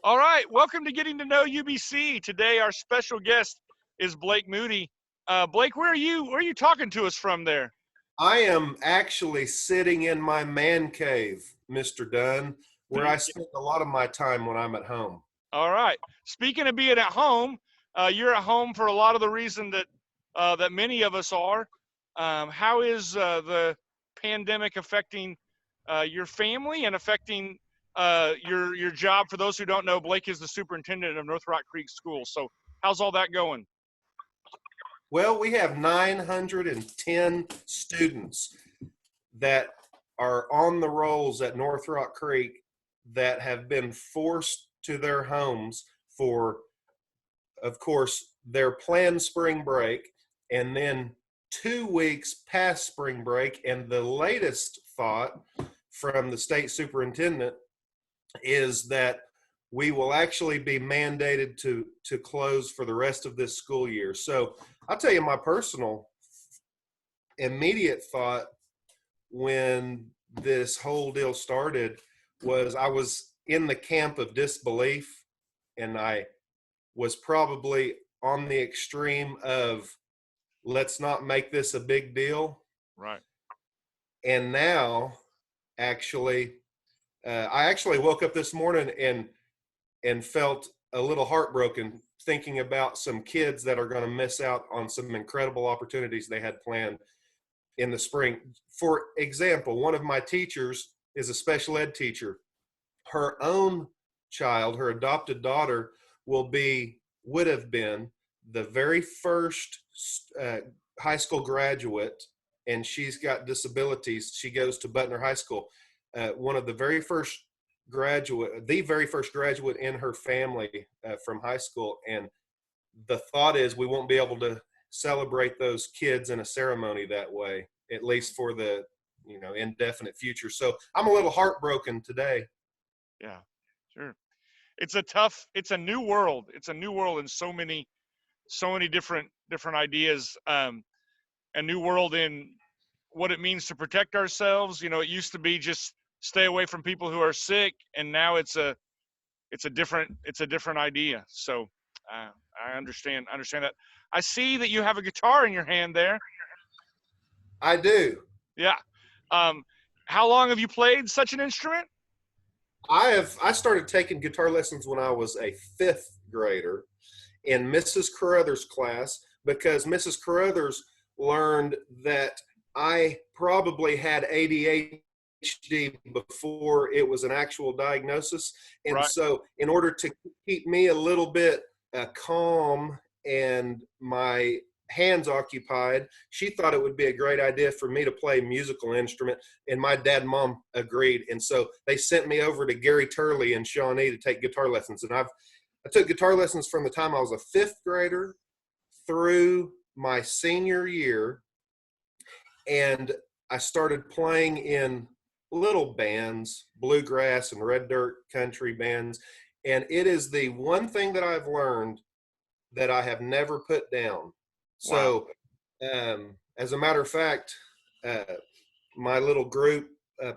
All right, welcome to Getting to Know UBC. Today, our special guest is Blake Moody. Blake, where are you talking to us from there? I am actually sitting in my man cave, Mr. Dunn, where I spend a lot of my time when I'm at home. All right. Speaking of being at home, you're at home for a lot of the reason that many of us are. How is the pandemic affecting your family and affecting your job? For those who don't know, Blake is the superintendent of North Rock Creek School. So how's all that going? Well, we have 910 students that are on the rolls at North Rock Creek that have been forced to their homes for, of course, their planned spring break, and then 2 weeks past spring break. And the latest thought from the state superintendent is that we will actually be mandated to close for the rest of this school year. So I'll tell you my personal immediate thought when this whole deal started was I was in the camp of disbelief, and I was probably on the extreme of let's not make this a big deal. Right. And now actually I actually woke up this morning and felt a little heartbroken thinking about some kids that are going to miss out on some incredible opportunities they had planned in the spring. For example, one of my teachers is a special ed teacher. Her own child, her adopted daughter, would have been the very first high school graduate, and she's got disabilities. She goes to Butner High School. One of the very first graduate in her family from high school. And the thought is we won't be able to celebrate those kids in a ceremony that way, at least for the indefinite future. So I'm a little heartbroken today. Yeah, sure. It's a new world. It's a new world in so many different ideas. A new world in what it means to protect ourselves. You know, it used to be just stay away from people who are sick, and now it's a different idea. So I understand that. I see that you have a guitar in your hand there. I do. Yeah. How long have you played such an instrument? I started taking guitar lessons when I was a fifth grader in Mrs. Carruthers' class, because Mrs. Carruthers learned that I probably had ADHD before it was an actual diagnosis. And Right. so in order to keep me a little bit calm and my hands occupied, she thought it would be a great idea for me to play a musical instrument, and my dad and mom agreed. And so they sent me over to Gary Turley and Shawnee to take guitar lessons. And I took guitar lessons from the time I was a fifth grader through my senior year, and I started playing in little bands, bluegrass and red dirt country bands. And it is the one thing that I've learned that I have never put down. So, as a matter of fact, my little group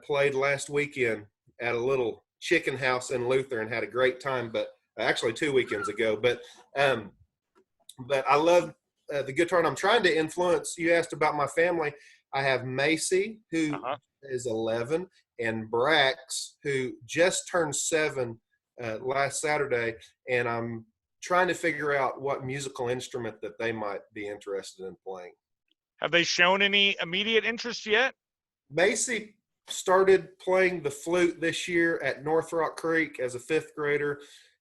played last weekend at a little chicken house in Luther and had a great time. But actually 2 weekends ago. But I love the guitar, and I'm trying to influence. You asked about my family. I have Macy, who is 11, and Brax, who just turned 7 last Saturday, and I'm trying to figure out what musical instrument that they might be interested in playing. Have they shown any immediate interest yet? Macy started playing the flute this year at North Rock Creek as a fifth grader.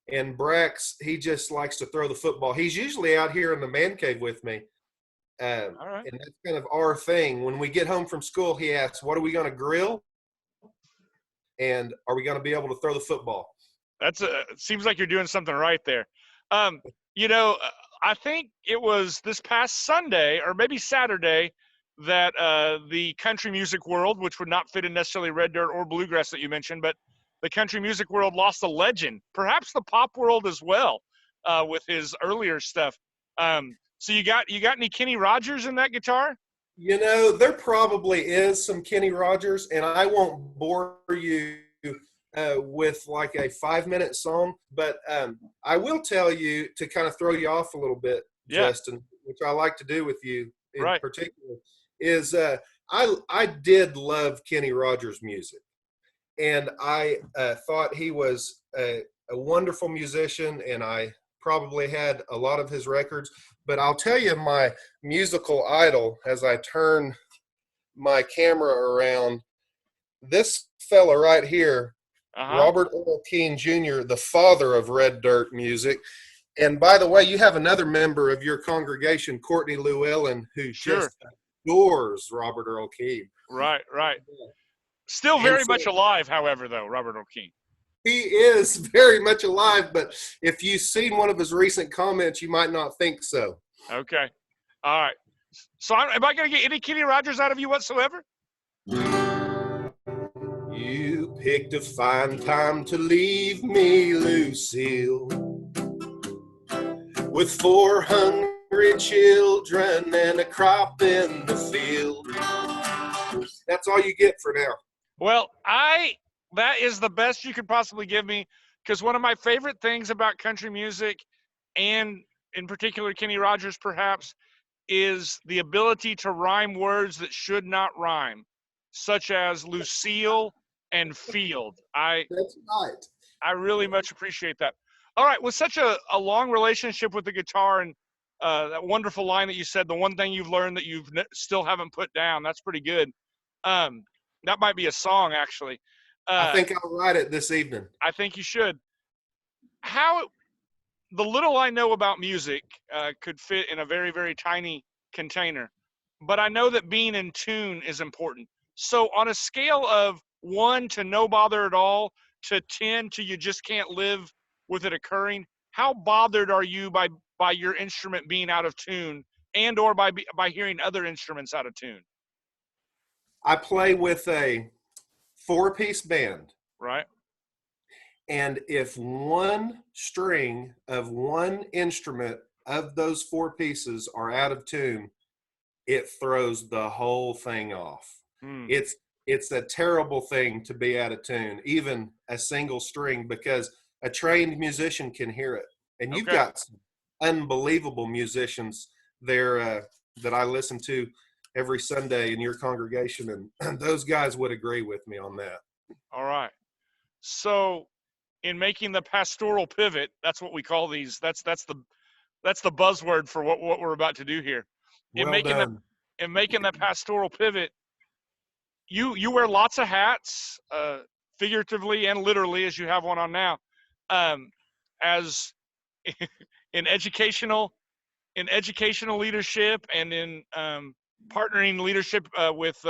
And Brax, he just likes to throw the football. He's usually out here in the man cave with me. And that's kind of our thing. When we get home from school, he asks, what are we going to grill? And are we going to be able to throw the football? It seems like you're doing something right there. I think it was this past Sunday or maybe Saturday that the country music world, which would not fit in necessarily red dirt or bluegrass that you mentioned, but the country music world lost a legend, perhaps the pop world as well, with his earlier stuff. So you got any Kenny Rogers in that guitar? You know, there probably is some Kenny Rogers, and I won't bore you with like a 5-minute song. But I will tell you to kind of throw you off a little bit, Yeah. Justin, which I like to do with you in Right. particular, is I did love Kenny Rogers' music, and I thought he was a wonderful musician, and I probably had a lot of his records. But I'll tell you, my musical idol, as I turn my camera around, this fella right here, Uh-huh. Robert Earl Keen Jr., the father of Red Dirt music. And by the way, you have another member of your congregation, Courtney Llewellyn, who Sure. just adores Robert Earl Keen. Right, right. Still And very so much alive, however, though, Robert O'Keen. he is very much alive, but if you've seen one of his recent comments, you might not think so. Okay. All right. So am I going to get any Kenny Rogers out of you whatsoever? You picked a fine time to leave me, Lucille, with 4 hungry children and a crop in the field. That's all you get for now. Well, that is the best you could possibly give me, because one of my favorite things about country music, and in particular Kenny Rogers perhaps, is the ability to rhyme words that should not rhyme, such as Lucille and field. That's right. I really much appreciate that. All right, with such a long relationship with the guitar, and that wonderful line that you said, the one thing you've learned that you've still haven't put down, that's pretty good. Um, that might be a song, actually. I Uh, think I'll write it this evening. I think you should. How the little I know about music could fit in a very, very tiny container, but I know that being in tune is important. So, on a scale of 1 to no bother at all to 10 to you just can't live with it occurring, how bothered are you by your instrument being out of tune, and or by hearing other instruments out of tune? I play with a 4-piece band. Right? And if one string of one instrument of those 4 pieces are out of tune, it throws the whole thing off. Hmm. It's a terrible thing to be out of tune, even a single string, because a trained musician can hear it. And you've Okay. got some unbelievable musicians there that I listen to every Sunday in your congregation, and those guys would agree with me on that. All right. So, in making the pastoral pivot, that's what we call these. That's the buzzword for what we're about to do here. In Well making the done. in making that pastoral pivot, you wear lots of hats, figuratively and literally, as you have one on now, as in educational leadership, and in partnering leadership with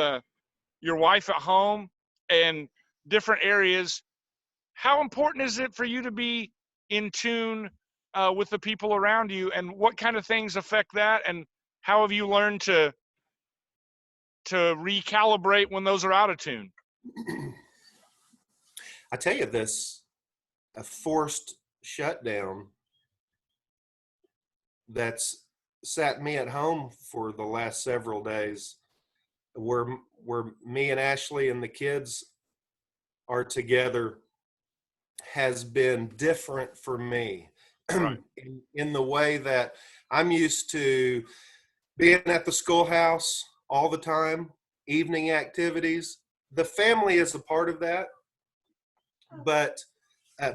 your wife at home and different areas. How important is it for you to be in tune with the people around you, and what kind of things affect that, and how have you learned to recalibrate when those are out of tune? I tell you this, a forced shutdown that's sat me at home for the last several days, where me and Ashley and the kids are together, has been different for me Right. in the way that I'm used to being at the schoolhouse all the time, evening activities. The family is a part of that, but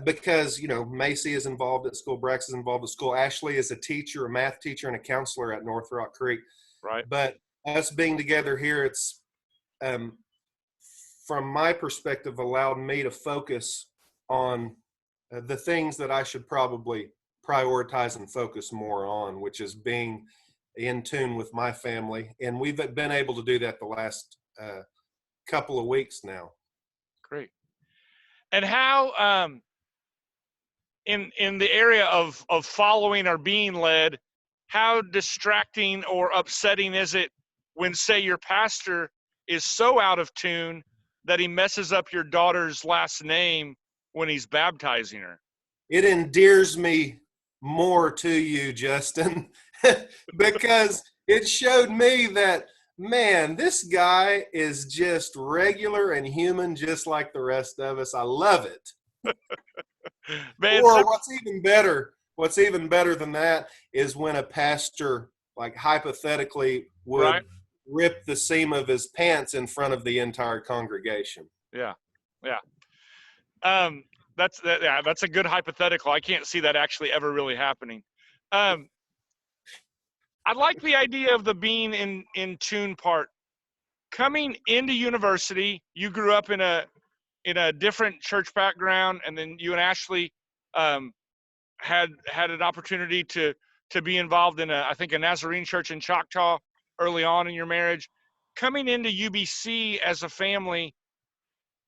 because Macy is involved at school, Brax is involved at school, Ashley is a teacher, a math teacher, and a counselor at North Rock Creek. Right. But us being together here, it's um, from my perspective allowed me to focus on the things that I should probably prioritize and focus more on, which is being in tune with my family, and we've been able to do that the last couple of weeks now. Great. And how in the area of following or being led, how distracting or upsetting is it when, say, your pastor is so out of tune that he messes up your daughter's last name when he's baptizing her? It endears me more to you, Justin, because it showed me that Man, this guy is just regular and human, just like the rest of us. I love it. Man, Or what's even better than that is when a pastor, like hypothetically, right? would rip the seam of his pants in front of the entire congregation. Yeah, yeah. Um, that's a good hypothetical. I can't see that actually ever really happening. Um, I like the idea of the being in tune part. Coming into university, you grew up in a different church background, and then you and Ashley um, had an opportunity to be involved in I think a Nazarene church in Choctaw early on in your marriage. Coming into UBC as a family,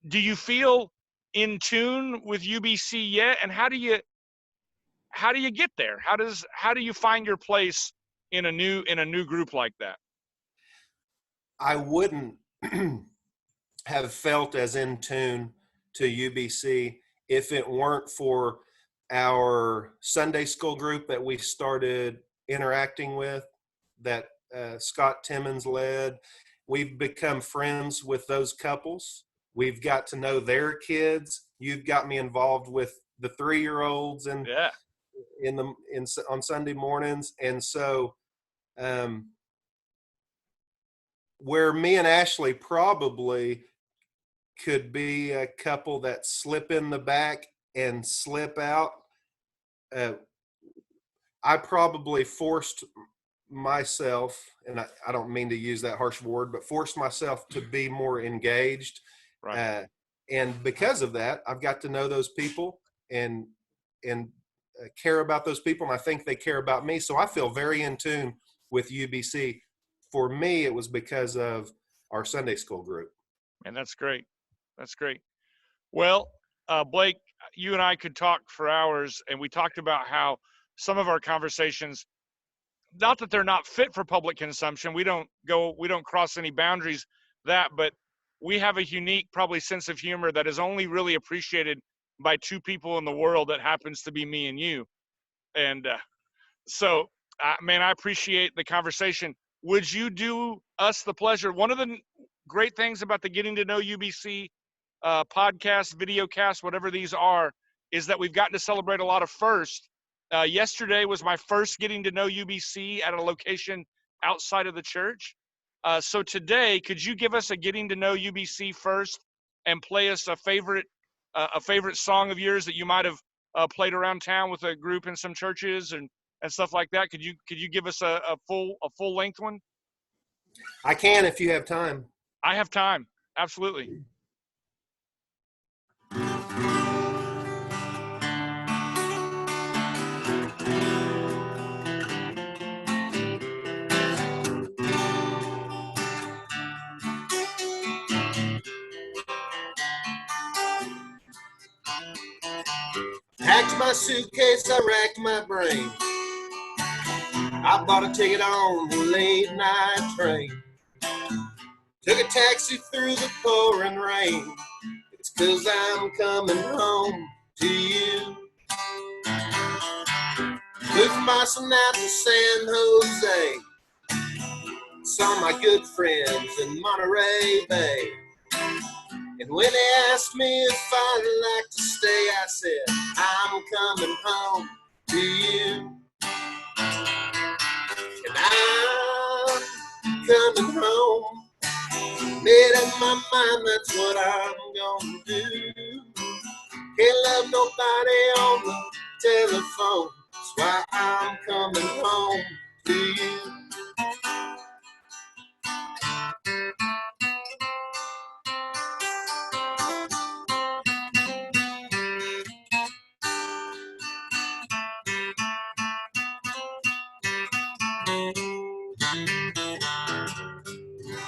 do you feel in tune with UBC yet? And how do you get there? How do you find your place in a new group like that? I wouldn't have felt as in tune to UBC if it weren't for our Sunday school group that we started interacting with, that Scott Timmons led. We've become friends with those couples. We've got to know their kids. You've got me involved with the 3-year-olds and Yeah, on Sunday mornings, and so um, where me and Ashley probably could be a couple that slip in the back and slip out. Uh, I probably forced myself, and I don't mean to use that harsh word, but forced myself to be more engaged. right. Uh, and because of that, I've got to know those people and care about those people, and I think they care about me. So I feel very in tune with UBC. For me, it was because of our Sunday school group. And that's great. That's great. Well, Blake, you and I could talk for hours, and we talked about how some of our conversations, not that they're not fit for public consumption, we don't cross any boundaries but we have a unique, probably, sense of humor that is only really appreciated by two people in the world, that happens to be me and you. And so, man, I appreciate the conversation. Would you do us the pleasure? One of the great things about the Getting to Know UBC podcast, video cast, whatever these are, is that we've gotten to celebrate a lot of firsts. Yesterday was my first Getting to Know UBC at a location outside of the church. So today, could you give us a Getting to Know UBC first and play us a favorite song of yours that you might have played around town with a group in some churches and stuff like that? Could you give us a full length one? I can if you have time. I have time. Absolutely. Packed my suitcase, I racked my brain. I bought a ticket on the late night train. Took a taxi through the pouring rain. It's 'cause I'm coming home to you. Flew from Boston out to San Jose. Saw my good friends in Monterey Bay. And when they asked me if I'd like to stay, I said, I'm coming home to you. And I'm coming home. Made up my mind, that's what I'm gonna do. Can't love nobody on the telephone. That's why I'm coming home to you.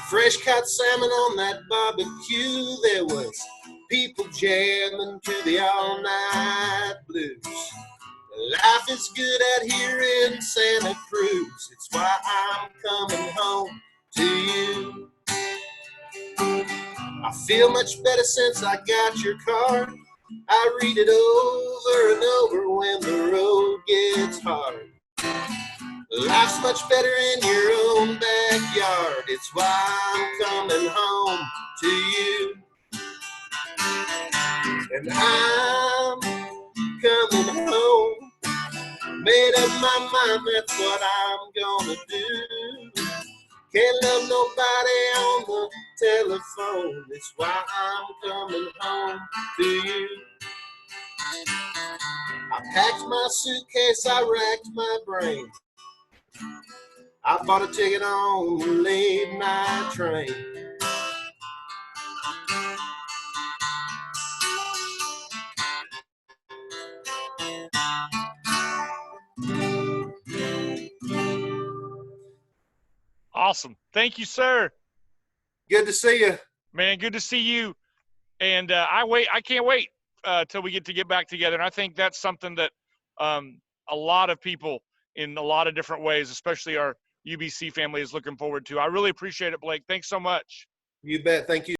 Fresh cut salmon on that barbecue. There was people jamming to the all night blues. Life is good out here in Santa Cruz. It's why I'm coming home to you. I feel much better since I got your card. I read it over and over when the road gets hard. Life's much better in your own backyard. It's why I'm coming home to you. And I'm coming home. Made up my mind, that's what I'm gonna do. Can't love nobody on the telephone. It's why I'm coming home to you. I packed my suitcase, I racked my brain. I bought a ticket on the late night train. Awesome. Thank you, sir. Good to see you. Man, good to see you. And I can't wait till we get back together. And I think that's something that a lot of people in a lot of different ways, especially our UBC family, is looking forward to. I really appreciate it, Blake. Thanks so much. You bet. Thank you